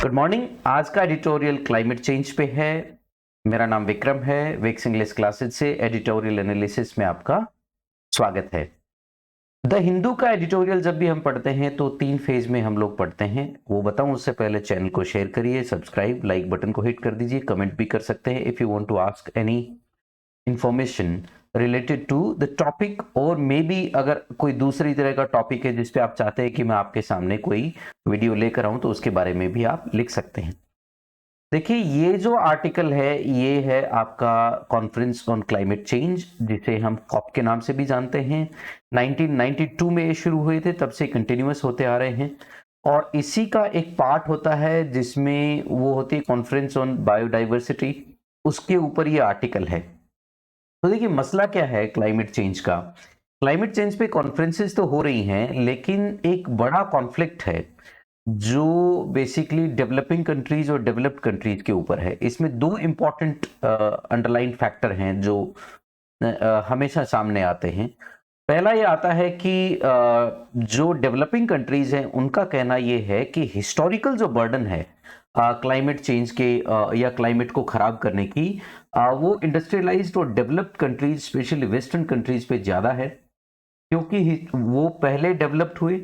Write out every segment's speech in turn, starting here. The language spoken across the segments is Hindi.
Good morning. आज का एडिटोरियल क्लाइमेट चेंज पे है। मेरा नाम विक्रम है। विक्स इंग्लिश क्लासेस से एडिटोरियल एनालिसिस में आपका स्वागत है। द हिंदू का एडिटोरियल जब भी हम पढ़ते हैं तो 3 फेज में हम लोग पढ़ते हैं। वो बताऊं उससे पहले चैनल को शेयर करिए, सब्सक्राइब, लाइक बटन को हिट कर दीजिए, कमेंट भी कर सकते हैं if you want to ask any information related to the topic, और मे बी अगर कोई दूसरी तरह का टॉपिक है जिस पे आप चाहते हैं कि मैं आपके सामने कोई वीडियो लेकर आऊं तो उसके बारे में भी आप लिख सकते हैं। देखिए, ये जो आर्टिकल है ये है आपका कॉन्फ्रेंस ऑन क्लाइमेट चेंज, जिसे हम कॉप के नाम से भी जानते हैं। 1992 में ये शुरू हुए थे, तब से कंटिन्यूअस होते आ रहे हैं। और इसी का एक पार्ट होता है जिसमें वो होती है कॉन्फ्रेंस ऑन बायोडाइवर्सिटी, उसके ऊपर ये आर्टिकल है। तो देखिए, मसला क्या है क्लाइमेट चेंज का। क्लाइमेट चेंज पे कॉन्फ्रेंसेस तो हो रही हैं, लेकिन एक बड़ा कॉन्फ्लिक्ट है जो बेसिकली डेवलपिंग कंट्रीज और डेवलप्ड कंट्रीज के ऊपर है। इसमें 2 इंपॉर्टेंट अंडरलाइन फैक्टर हैं जो हमेशा सामने आते हैं। पहला ये आता है कि जो डेवलपिंग कंट्रीज हैं उनका कहना ये है कि हिस्टोरिकल जो बर्डन है क्लाइमेट चेंज के या क्लाइमेट को खराब करने की, वो इंडस्ट्रियलाइज्ड और developed countries specially western countries पे ज्यादा है, क्योंकि वो पहले डेवलप्ड हुए,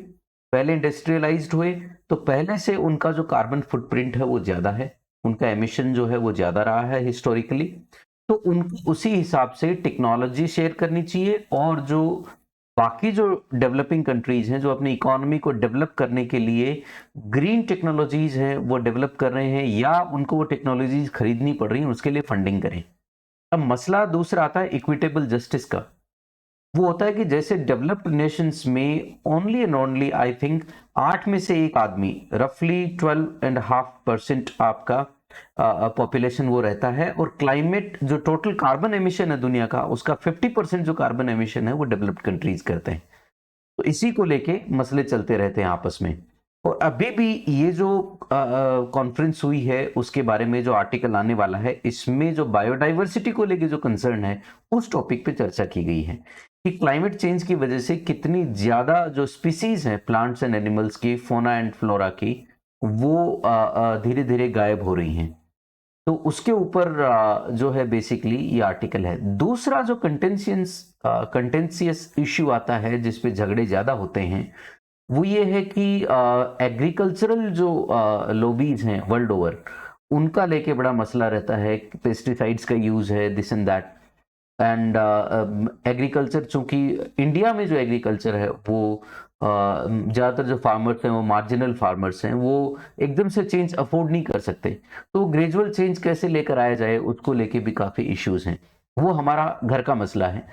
पहले इंडस्ट्रियलाइज्ड हुए, तो पहले से उनका जो कार्बन फुटप्रिंट है वो ज्यादा है, उनका एमिशन जो है वो ज्यादा रहा है हिस्टोरिकली। तो उनको उसी हिसाब से टेक्नोलॉजी शेयर करनी चाहिए, और जो बाकी जो डेवलपिंग कंट्रीज हैं जो अपनी इकोनॉमी को डेवलप करने के लिए ग्रीन टेक्नोलॉजीज हैं वो डेवलप कर रहे हैं या उनको वो टेक्नोलॉजीज खरीदनी पड़ रही हैं, उसके लिए फंडिंग करें। अब मसला दूसरा आता है इक्विटेबल जस्टिस का। वो होता है कि जैसे डेवलप्ड नेशंस में only and only I think 8 में से एक आदमी, रफली 12.5% आपका पॉपुलेशन वो रहता है, और क्लाइमेट जो टोटल कार्बन एमिशन है दुनिया का, उसका 50% जो कार्बन एमिशन है वो डेवलप्ड कंट्रीज करते हैं। तो इसी को लेके मसले चलते रहते हैं आपस में। और अभी भी ये जो कॉन्फ्रेंस हुई है उसके बारे में जो आर्टिकल आने वाला है, इसमें जो बायोडाइवर्सिटी को लेके जो कंसर्न है उस टॉपिक पे चर्चा की गई है कि क्लाइमेट चेंज की वजह से कितनी ज्यादा जो स्पीसीज हैं प्लांट्स एंड एनिमल्स की, फोना एंड फ्लोरा की, वो धीरे धीरे गायब हो रही हैं। तो उसके ऊपर जो है बेसिकली ये आर्टिकल है। दूसरा जो कंटेंशियस इश्यू आता है जिसपे झगड़े ज्यादा होते हैं, वो ये है कि एग्रीकल्चरल जो लॉबीज हैं वर्ल्ड ओवर, उनका लेके बड़ा मसला रहता है। पेस्टिसाइड्स का यूज है, this and that, and agriculture, चूंकि इंडिया में जो एग्रीकल्चर है वो ज़्यादातर जो फार्मर्स हैं वो मार्जिनल फार्मर्स हैं, वो एकदम से चेंज अफोर्ड नहीं कर सकते। तो ग्रेजुअल चेंज कैसे लेकर आया जाए उसको लेके भी काफ़ी इश्यूज हैं। वो हमारा घर का मसला है।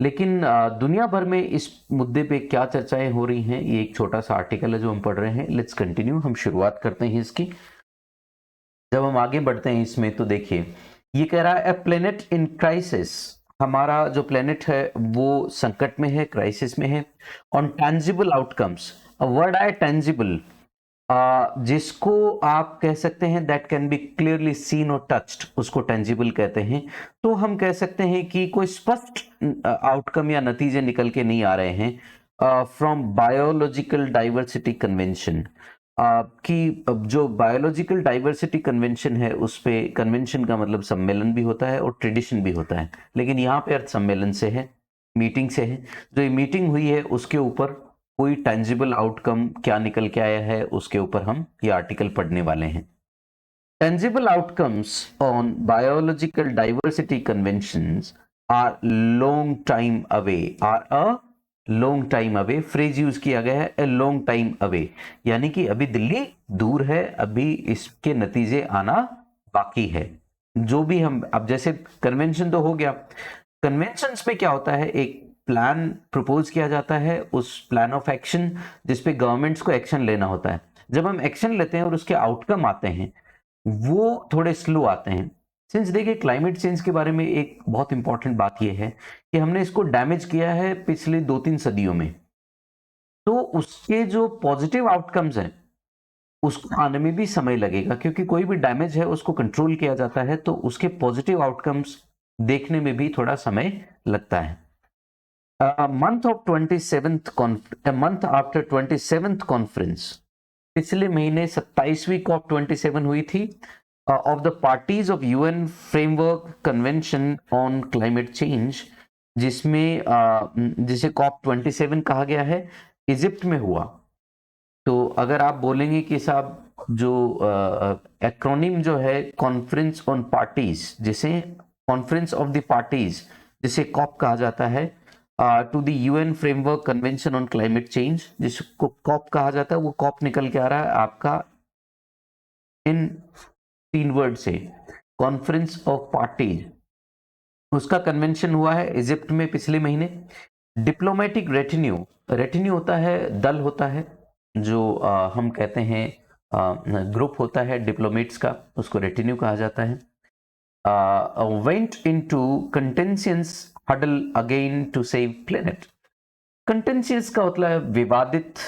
लेकिन दुनिया भर में इस मुद्दे पे क्या चर्चाएं हो रही हैं, ये एक छोटा सा आर्टिकल है जो हम पढ़ रहे हैं। लेट्स कंटिन्यू, हम शुरुआत करते हैं इसकी। जब हम आगे बढ़ते हैं इसमें तो देखिए, ये कह रहा है ए प्लेनेट इन क्राइसिस, हमारा जो प्लेनेट है वो संकट में है, क्राइसिस में है। On tangible outcomes, a word आए टेंजिबल, जिसको आप कह सकते हैं that can be clearly seen और टच्ड, उसको टेंजिबल कहते हैं। तो हम कह सकते हैं कि कोई स्पष्ट आउटकम या नतीजे निकल के नहीं आ रहे हैं फ्रॉम बायोलॉजिकल डाइवर्सिटी कन्वेंशन। कि अब जो बायोलॉजिकल डाइवर्सिटी कन्वेंशन है, उस पे कन्वेंशन का मतलब सम्मेलन भी होता है और ट्रेडिशन भी होता है, लेकिन यहाँ पे अर्थ सम्मेलन से है, मीटिंग से है। जो ये मीटिंग हुई है उसके ऊपर कोई टेंजिबल आउटकम क्या निकल के आया है उसके ऊपर हम ये आर्टिकल पढ़ने वाले हैं। Tangible outcomes on biological diversity conventions are long time away, are a long time away, phrase use किया गया है ए लॉन्ग टाइम अवे, यानी कि अभी दिल्ली दूर है, अभी इसके नतीजे आना बाकी है। जो भी हम अब जैसे कन्वेंशन तो हो गया, कन्वेंशंस में क्या होता है, एक प्लान प्रपोज किया जाता है, उस प्लान ऑफ एक्शन जिसपे गवर्नमेंट्स को एक्शन लेना होता है। जब हम एक्शन लेते हैं और उसके आउटकम आते हैं वो थोड़े स्लो आते हैं। सिंस देखिए, क्लाइमेट चेंज के बारे में एक बहुत इंपॉर्टेंट बात यह है कि हमने इसको डैमेज किया है पिछले 2-3 सदियों में, तो उसके जो पॉजिटिव आउटकम्स हैं उसको आने में भी समय लगेगा, क्योंकि कोई भी डैमेज है उसको कंट्रोल किया जाता है तो उसके पॉजिटिव आउटकम्स देखने में भी थोड़ा समय लगता है। A month after 27th conference, पिछले महीने 27वीं COP27 हुई थी of the parties of UN framework convention on climate change, जिसमें जिसे COP27 कहा गया है, इजिप्ट में हुआ। तो अगर आप बोलेंगे कि साहब जो एक्रोनिम जो है कॉन्फ्रेंस ऑन पार्टीज, जिसे कॉन्फ्रेंस ऑफ द पार्टीज जिसे कॉप कहा जाता है, to the UN framework convention on climate change, जिसको कॉप कहा जाता है, वो कॉप निकल के आ रहा है आपका इन 3 वर्ड से, कॉन्फ्रेंस ऑफ पार्टीज। उसका कन्वेंशन हुआ है इजिप्ट में पिछले महीने। डिप्लोमेटिक रेटिन्यू, रेटिन्यू होता है, दल होता है जो हम कहते हैं ग्रुप होता है डिप्लोमेट्स का, उसको रेटिन्यू कहा जाता है। Went into contentious huddle again to save planet. Contentious का मतलब है विवादित,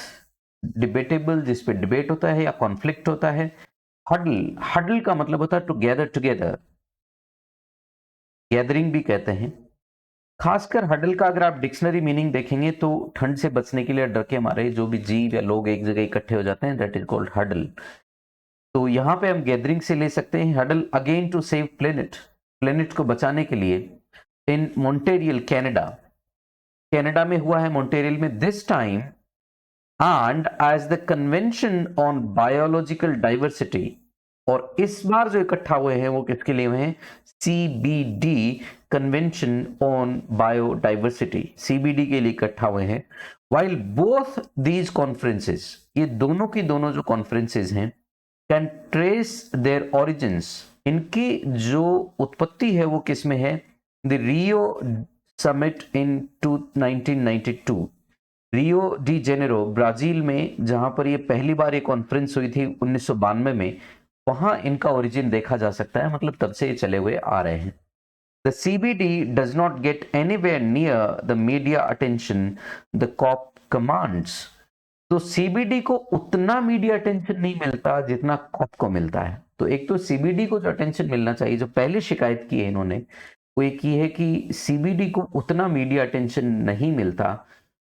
डिबेटेबल, जिस पे डिबेट होता है या कॉन्फ्लिक्ट होता है। हडल, हडल का मतलब होता है टुगेदर, टुगेदर, गैदरिंग भी कहते हैं। खासकर हडल का अगर आप डिक्शनरी मीनिंग देखेंगे तो ठंड से बचने के लिए डर के मारे जो भी जीव या लोग एक जगह इकट्ठे हो जाते हैं, दैट इज कॉल्ड हडल। तो यहां पे हम गैदरिंग से ले सकते हैं huddle again to save planet, planet को बचाने के लिए। इन मॉन्टेरियल, कनाडा, कनाडा में हुआ है मॉन्टेरियल में this time, and as the convention on biological diversity. और इस बार जो इकट्ठा हुए हैं वो किसके लिए हुए हैं? CBD, convention on biodiversity, CBD के लिए इकट्ठा हुए हैं। वाइल बोथ दीज कॉन्फ्रेंसेस, ये दोनों की दोनों जो कॉन्फ्रेंसेस हैं, कैन ट्रेस देयर ओरिजिन्स, इनकी जो उत्पत्ति है वो किस में है? The Rio summit in 1992, Rio de Janeiro, Brazil में, जहां पर ये पहली बार ये कॉन्फ्रेंस हुई थी 1992 में, वहां इनका ओरिजिन देखा जा सकता है, मतलब तब से ये चले हुए आ रहे हैं। The CBD does not get anywhere near the media attention the COP commands. तो CBD को उतना मीडिया अटेंशन नहीं मिलता जितना COP को मिलता है। तो एक तो CBD को जो अटेंशन मिलना चाहिए, जो पहले शिकायत की है इन्होंने, वो एक ये है कि CBD को उतना मीडिया अटेंशन नहीं मिलता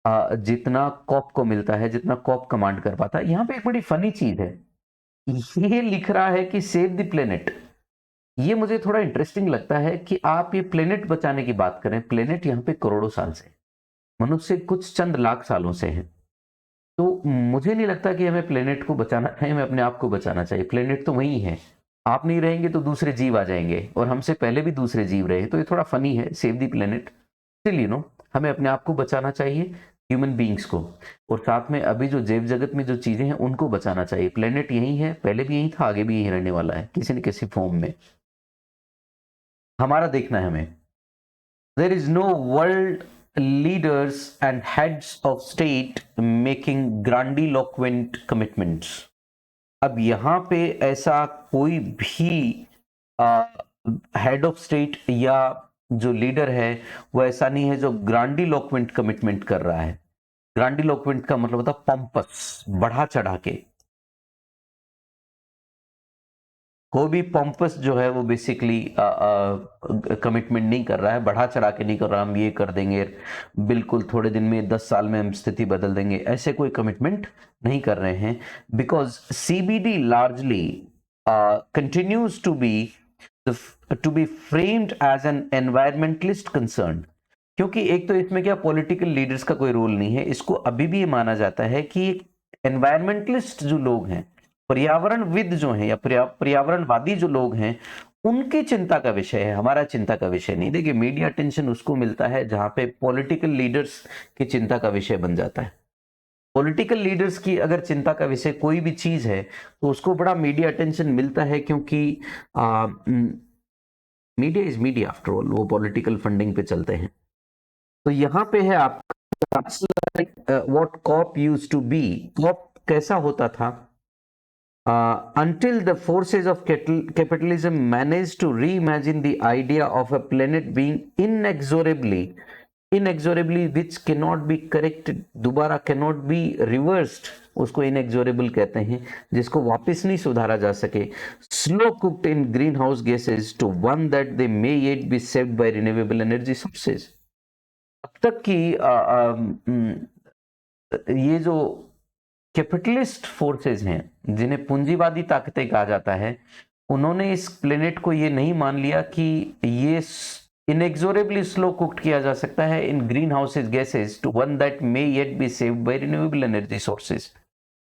जितना COP को मिलता है, जितना COP कमांड कर पाता है। यहाँ पे एक बड़ी फनी चीज है, ये लिख रहा है कि सेव द प्लेनेट। ये मुझे थोड़ा इंटरेस्टिंग लगता है कि आप ये प्लेनेट बचाने की बात करें। प्लेनेट यहाँ पे करोड़ों साल से, मनुष्य कुछ चंद लाख सालों से है। तो मुझे नहीं लगता कि हमें प्लेनेट को बचाना चाहिए, हमें अपने आप को बचाना चाहिए। प्लेनेट तो वही है, आप नहीं रहेंगे तो दूसरे जीव आ जाएंगे, और हमसे पहले भी दूसरे जीव रहे। तो ये थोड़ा फनी है, सेव दी प्लेनेट। स्टिल हमें अपने आप को बचाना चाहिए, ह्यूमन बींग्स को, और साथ में अभी जो जैव जगत में जो चीजें हैं उनको बचाना चाहिए। प्लेनेट यही है, पहले भी यही था, आगे भी यही रहने वाला है किसी न किसी फॉर्म में। हमारा देखना है हमें। There is no world leaders and heads of state making grandiloquent commitments. अब यहां पे ऐसा कोई भी हेड ऑफ स्टेट या जो लीडर है वो ऐसा नहीं है जो ग्रांडिलोक्वेंट कमिटमेंट कर रहा है। ग्रांडिलोक्वेंट का मतलब होता है पंपस, बढ़ा चढ़ा के। कोई भी पंपस जो है वो बेसिकली कमिटमेंट नहीं कर रहा है, बढ़ा चढ़ा के नहीं कर रहा, हम ये कर देंगे बिल्कुल थोड़े दिन में, 10 साल में हम स्थिति बदल देंगे, ऐसे कोई कमिटमेंट नहीं कर रहे हैं। Because CBD largely continues to be framed as an environmentalist concern. क्योंकि एक तो इसमें क्या पॉलिटिकल लीडर्स का कोई रोल नहीं है, इसको अभी भी माना जाता है कि एनवायरमेंटलिस्ट जो लोग हैं, पर्यावरणविद जो हैं या पर्यावरणवादी जो लोग हैं, उनकी चिंता का विषय है, हमारा चिंता का विषय नहीं। देखिए, मीडिया अटेंशन उसको मिलता है जहां पे पॉलिटिकल लीडर्स की चिंता का विषय बन जाता है। पॉलिटिकल लीडर्स की अगर चिंता का विषय कोई भी चीज है तो उसको बड़ा मीडिया अटेंशन मिलता है, क्योंकि media is media after all, वो पॉलिटिकल फंडिंग पे चलते हैं। तो यहाँ पे है आपका what COP used to be. COP कैसा होता था? Until the forces of capitalism managed to reimagine the idea of a planet being inexorably which cannot be corrected, दोबारा cannot be reversed, उसको inexorable कहते हैं, जिसको वापस नहीं सुधारा जा सके, slow cooked in greenhouse gases to one that they may yet be saved by renewable energy sources। अब तक की ये जो कैपिटलिस्ट फोर्सेज हैं जिन्हें पूंजीवादी ताकतें कहा जाता है, उन्होंने इस प्लेनेट को ये नहीं मान लिया कि ये इनएक्सोरेबली स्लो कुक्ड किया जा सकता है in greenhouses gases to one that may yet be saved by renewable energy sources.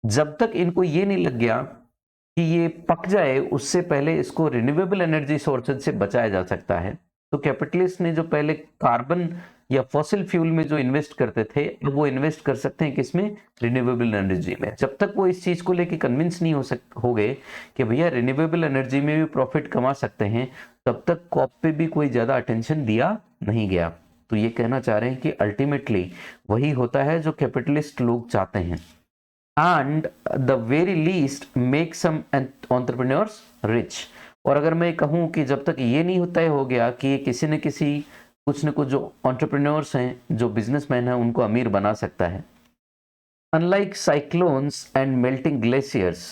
जब तक इनको ये नहीं लग गया कि ये पक जाए, उससे पहले इसको रिन्यूएबल एनर्जी सोर्सेज से बचाया जा सकता है। तो कैपिटलिस्ट ने जो पहले कार्बन या फॉसिल फ्यूल में जो इन्वेस्ट करते थे, अब वो इन्वेस्ट कर सकते हैं किसमें? रिन्यूएबल एनर्जी में। जब तक वो इस चीज को लेके कन्विंस नहीं हो गए कि भैया रिन्यूएबल एनर्जी में भी प्रॉफिट कमा सकते हैं, तब तक कॉप पे भी कोई ज्यादा अटेंशन दिया नहीं गया। तो ये कहना चाह रहे हैं कि अल्टीमेटली वही होता है जो कैपिटलिस्ट लोग चाहते हैं, and the very least make some entrepreneurs rich. और अगर मैं कहूं कि जब तक ये नहीं तय हो गया कि किसी न किसी कुछ न कुछ जो एंटरप्रेन्योर्स हैं, जो बिजनेसमैन हैं, उनको अमीर बना सकता है। Unlike cyclones and melting glaciers,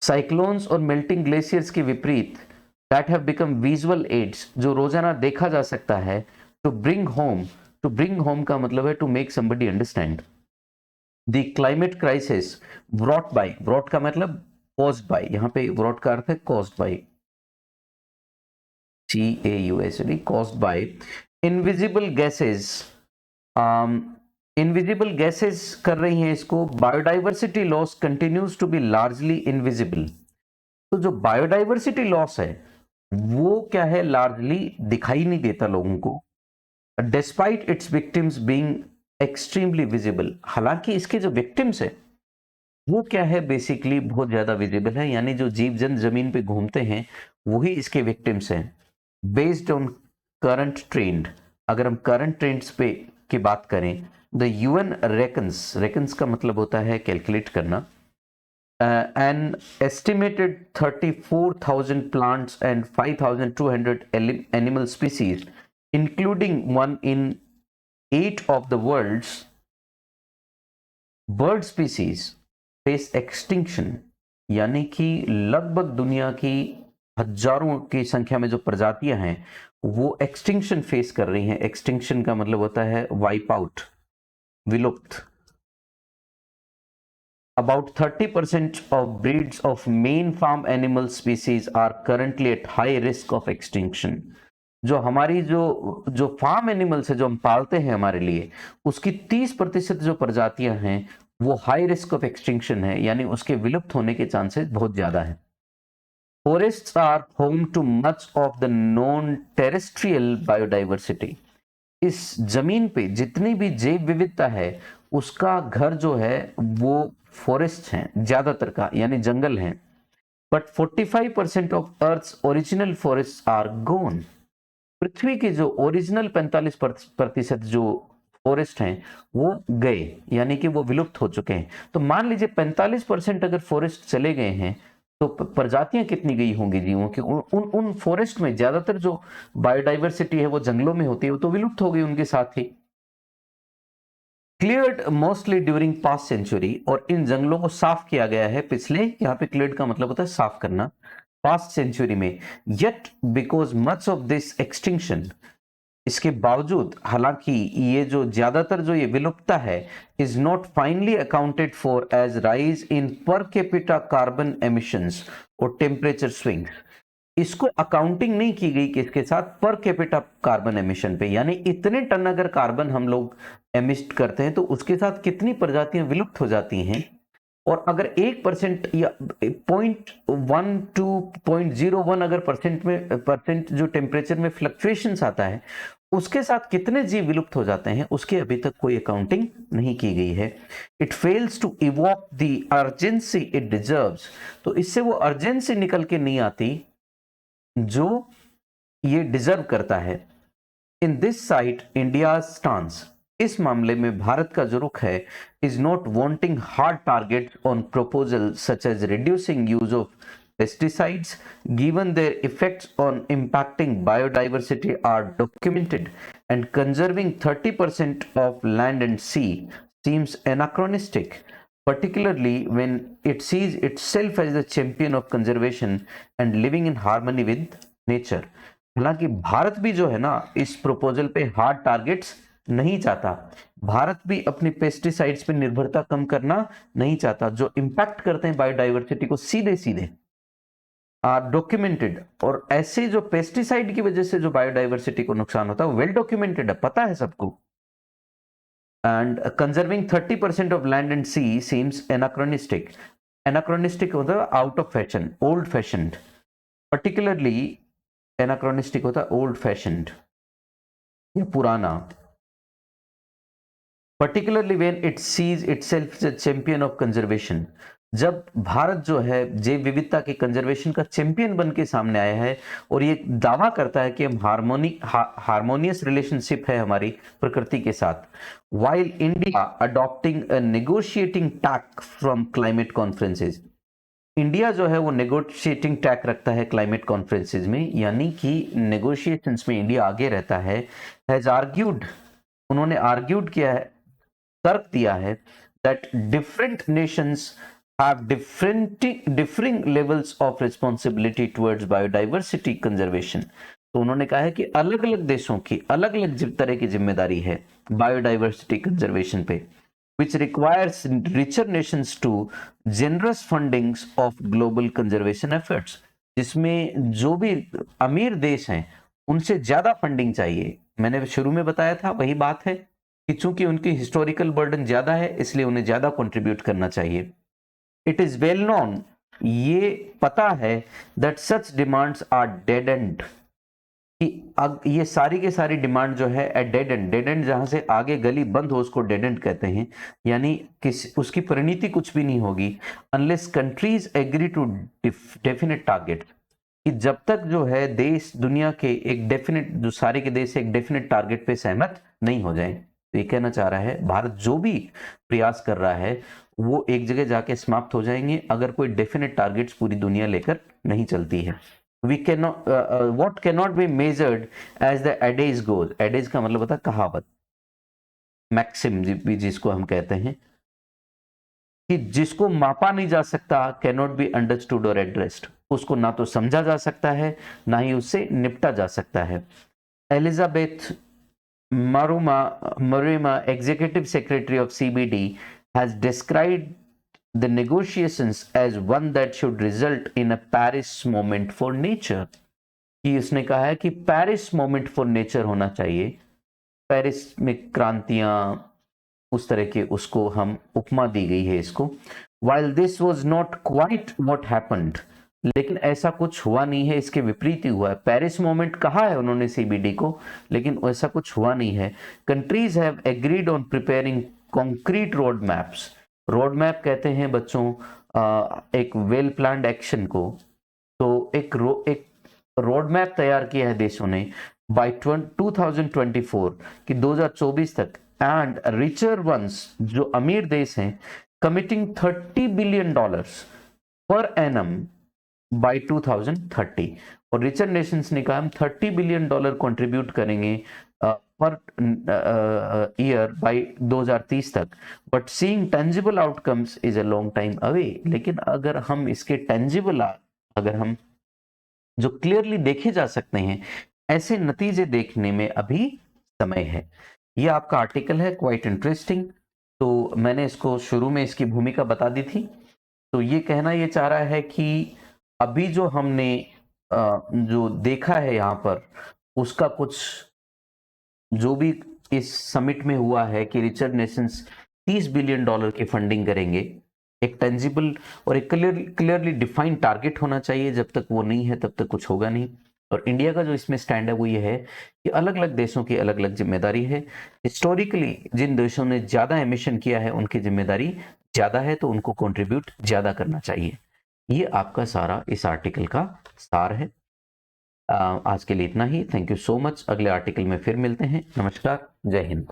cyclones और मेल्टिंग ग्लेशियर्स के विपरीत, that have become visual aids, जो रोजाना देखा जा सकता है, टू ब्रिंग होम का मतलब है to make somebody understand the climate crisis brought by, brought का मतलब कॉज्ड बाय, यहां पे ब्रॉट का अर्थ है caused by, CAUSD, caused by invisible gases। Invisible gases कर रही हैं इसको। Biodiversity loss continues to be largely invisible. तो जो बायोडाइवर्सिटी लॉस है वो क्या है? लार्जली दिखाई नहीं देता लोगों को, despite it's victims being extremely visible. हालांकि इसके जो विक्टिम्स है वो क्या है? बेसिकली बहुत ज्यादा विजिबल है, यानी जो जीव जंतु जमीन पे घूमते हैं वही इसके विक्टिम्स हैं। बेस्ड ऑन करंट ट्रेंड, अगर हम करंट ट्रेंड्स पे की बात करें, द यूएन रेकन्स का मतलब होता है कैलकुलेट करना, an estimated 34,000 plants and 5,200 animal species including one in 8 of the world's bird species face extinction. यानी कि लगभग दुनिया की हजारों की संख्या में जो प्रजातियां हैं वो एक्सटिंक्शन फेस कर रही हैं। एक्सटिंक्शन का मतलब होता है वाइप आउट, विलुप्त। About 30% of breeds of main farm animal species are currently at high risk of extinction। जो हमारी जो फार्म एनिमल्स है जो हम पालते हैं हमारे लिए, उसकी 30% जो प्रजातियां हैं वो हाई रिस्क ऑफ एक्सटिंक्शन है, यानी उसके विलुप्त होने के चांसेस बहुत ज्यादा है। Forests are home to much of the known terrestrial biodiversity। इस जमीन पे जितनी भी जैव विविधता है उसका घर जो है वो फॉरेस्ट हैं ज्यादातर का, यानी जंगल हैं। But 45% of earth's original forest are gone. पृथ्वी के जो ओरिजिनल 45% जो फॉरेस्ट हैं वो गए, यानी कि वो विलुप्त हो चुके हैं। तो मान लीजिए 45% अगर फॉरेस्ट चले गए हैं तो प्रजातियां कितनी गई होंगी जीवों की? उन फॉरेस्ट में ज्यादातर जो बायोडाइवर्सिटी है वो जंगलों में होती है, वो तो विलुप्त हो गई उनके साथ ही। Cleared mostly during past century, और इन जंगलों को साफ किया गया है पिछले, यहाँ पे क्लियर्ड का मतलब होता है साफ करना, पास्ट सेंचुरी में। Yet because much of this extinction, इसके बावजूद, हालांकि ये जो ज्यादातर जो ये विलुप्तता है, is not finally accounted for as rise in per capita carbon emissions और टेम्परेचर स्विंग्स। इसको अकाउंटिंग नहीं की गई किसके साथ? पर कैपिटा कार्बन एमिशन पे, यानी इतने टन अगर कार्बन हम लोग एमिट करते हैं तो उसके साथ कितनी प्रजातियां विलुप्त हो जाती हैं। और अगर 1% या 0.1 to 0.01 अगर परसेंट जो टेम्परेचर में फ्लक्चुएशंस आता है उसके साथ कितने जीव विलुप्त हो जाते हैं, उसकी अभी तक कोई अकाउंटिंग नहीं की गई है। It fails to evoke the urgency it deserves. तो इससे वो अर्जेंसी निकल के नहीं आती जो ये डिजर्व करता है। In this site India stance, इस मामले में भारत का जो रुख है, is not wanting hard target on proposal such as reducing use of pesticides given their effects on impacting biodiversity are documented, and conserving 30% of land and sea seems anachronistic, particularly when it sees itself as the champion of conservation and living in harmony with nature। हालांकि भारत भी जो है ना इस प्रपोजल पे हार्ड टारगेट्स नहीं चाहता, भारत भी अपनी पेस्टिसाइड्स पे निर्भरता कम करना नहीं चाहता, जो इंपैक्ट करते हैं बायोडाइवर्सिटी को सीधे सीधे आर डॉक्यूमेंटेड। और ऐसे जो पेस्टिसाइड की वजह से जो बायोडाइवर्सिटी को नुकसान होता है वेल डॉक्यूमेंटेड है, पता है सबको। And conserving 30% of land and sea seems anachronistic. Anachronistic होता है out of fashion, old fashioned. Particularly anachronistic होता है ओल्ड फैशन्ड या पुराना। Particularly when it sees itself as a champion of conservation. जब भारत जो है जैव विविधता के कंजर्वेशन का चैंपियन बन के सामने आया है और ये दावा करता है कि हम हार्मोनियस रिलेशनशिप है हमारी प्रकृति के साथ, while India adopting a negotiating tack from climate conferences। India जो है वो नेगोशिएटिंग टैक रखता है क्लाइमेट कॉन्फ्रेंसेज में, यानी कि नेगोशिएशंस में इंडिया आगे रहता है। हैज आर्ग्यूड, उन्होंने आर्ग्यूड किया है, तर्क दिया है that different Nations have differing levels of responsibility towards biodiversity conservation. तो उन्होंने कहा है कि अलग अलग देशों की अलग अलग तरह की जिम्मेदारी है बायोडाइवर्सिटी कंजर्वेशन पे, which requires richer nations to generous fundings of global conservation efforts। जिसमें जो भी अमीर देश हैं उनसे ज्यादा फंडिंग चाहिए। मैंने शुरू में बताया था वही बात है कि चूंकि उनकी हिस्टोरिकल बर्डन ज्यादा है इसलिए उन्हें ज्यादा कंट्रीब्यूट करना चाहिए। इट इज वेल नोन, ये पता है, that such demands are dead end, कि अब ये सारी के सारी डिमांड जो है डेड एंड जहां से आगे गली बंद हो उसको डेड एंड कहते हैं, यानी उसकी परिणति कुछ भी नहीं होगी unless countries agree to definite target. कि जब तक जो है देश दुनिया के एक डेफिनेट, जो सारे के देश एक डेफिनेट टारगेट पे सहमत नहीं हो जाए। तो ये कहना चाह रहा है भारत जो भी प्रयास कर रहा है वो एक जगह जाके समाप्त हो जाएंगे अगर कोई डेफिनेट टारगेट्स पूरी दुनिया लेकर नहीं चलती है। We cannot what cannot be measured as the adage goes। adage का मतलब होता है कहावत, मैक्सिम भी जिसको हम कहते हैं कि जिसको मापा नहीं जा सकता, cannot be understood or addressed। उसको ना तो समझा जा सकता है ना ही उससे निपटा जा सकता है। Elizabeth Maruma executive secretary of CBD has described the negotiations as one that should result in a Paris moment for nature। कि उसने कहा है कि पेरिस मोमेंट फॉर नेचर होना चाहिए। पेरिस में क्रांतियां उस तरह के, उसको हम उपमा दी गई है इसको। While this was not quite what happened, लेकिन ऐसा कुछ हुआ नहीं है, इसके विपरीत ही हुआ है। पेरिस मोमेंट कहा है उन्होंने CBD को, लेकिन ऐसा कुछ हुआ नहीं है। Countries have agreed on preparing concrete road maps. Road map कहते हैं बच्चों एक वेल प्लान्ड एक्शन को। तो एक रोड मैप तैयार किया है देशों ने बाय 2024 कि 2024 तक, एंड रिचर वंस जो अमीर देश हैं committing $30 billion per annum by 2030। और रिचर नेशंस ने कहा हम $30 बिलियन कंट्रीब्यूट करेंगे पर ईयर बाय 2030 तक। But seeing tangible outcomes is a long time away. लेकिन अगर हम इसके टेंजिबल, अगर हम जो क्लियरली देखे जा सकते हैं, ऐसे नतीजे देखने में अभी समय है। ये आपका आर्टिकल है, क्वाइट इंटरेस्टिंग। तो मैंने इसको शुरू में इसकी भूमिका बता दी थी। तो ये कहना ये चाह रहा है कि अभी जो हमने जो देखा है यहाँ पर, उसका कुछ जो भी इस समिट में हुआ है कि रिचर नेशंस $30 बिलियन की फंडिंग करेंगे, एक टेंजिबल और एक क्लियरली डिफाइंड टारगेट होना चाहिए। जब तक वो नहीं है तब तक कुछ होगा नहीं। और इंडिया का जो इसमें स्टैंड है वो ये है कि अलग अलग देशों की अलग अलग जिम्मेदारी है। हिस्टोरिकली जिन देशों ने ज्यादा एमिशन किया है उनकी जिम्मेदारी ज्यादा है, तो उनको कंट्रीब्यूट ज्यादा करना चाहिए। ये आपका सारा इस आर्टिकल का सार है। आज के लिए इतना ही। Thank you so much. अगले आर्टिकल में फिर मिलते हैं। नमस्कार, जय हिंद।